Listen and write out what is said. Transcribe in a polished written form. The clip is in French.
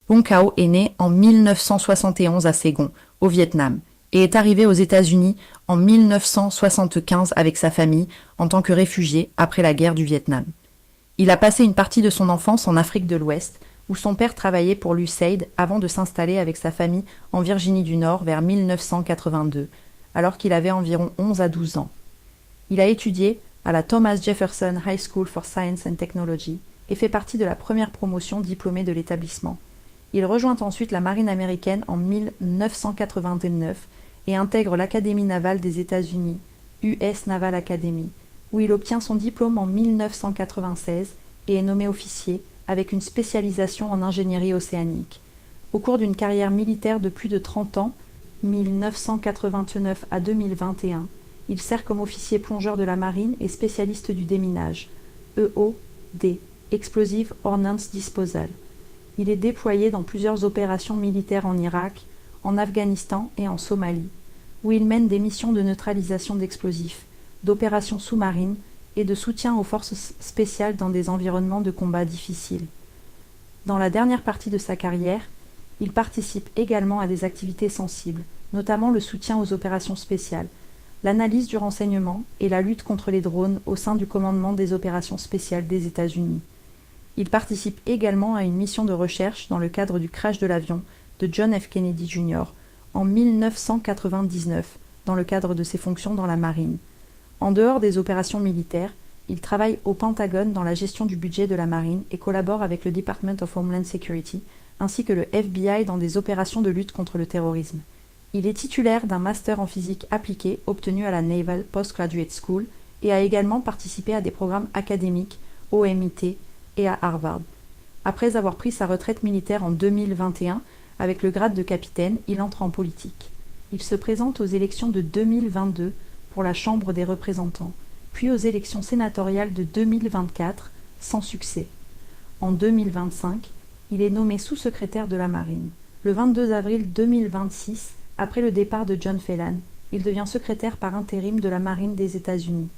Bong Cao est né en 1971 à Saigon, au Vietnam, et est arrivé aux États-Unis en 1975 avec sa famille en tant que réfugié après la guerre du Vietnam. Il a passé une partie de son enfance en Afrique de l'Ouest, où son père travaillait pour l'USAID avant de s'installer avec sa famille en Virginie du Nord vers 1982, alors qu'il avait environ 11 à 12 ans. Il a étudié à la Thomas Jefferson High School for Science and Technology et fait partie de la première promotion diplômée de l'établissement. Il rejoint ensuite la marine américaine en 1999 et intègre l'Académie navale des États-Unis, US Naval Academy, où il obtient son diplôme en 1996 et est nommé officier avec une spécialisation en ingénierie océanique. Au cours d'une carrière militaire de plus de 30 ans, 1989 à 2021, il sert comme officier plongeur de la marine et spécialiste du déminage, EOD, Explosive Ordnance Disposal. Il est déployé dans plusieurs opérations militaires en Irak, en Afghanistan et en Somalie, où il mène des missions de neutralisation d'explosifs, d'opérations sous-marines et de soutien aux forces spéciales dans des environnements de combat difficiles. Dans la dernière partie de sa carrière, il participe également à des activités sensibles, notamment le soutien aux opérations spéciales, l'analyse du renseignement et la lutte contre les drones au sein du commandement des opérations spéciales des États-Unis. Il participe également à une mission de recherche dans le cadre du crash de l'avion de John F. Kennedy Jr. en 1999, dans le cadre de ses fonctions dans la marine. En dehors des opérations militaires, il travaille au Pentagone dans la gestion du budget de la marine et collabore avec le Department of Homeland Security ainsi que le FBI dans des opérations de lutte contre le terrorisme. Il est titulaire d'un master en physique appliquée obtenu à la Naval Postgraduate School et a également participé à des programmes académiques au MIT et à Harvard. Après avoir pris sa retraite militaire en 2021, avec le grade de capitaine, il entre en politique. Il se présente aux élections de 2022 pour la Chambre des représentants, puis aux élections sénatoriales de 2024, sans succès. En 2025, il est nommé sous-secrétaire de la Marine. Le 22 avril 2026, après le départ de John Phelan, il devient secrétaire par intérim de la Marine des États-Unis.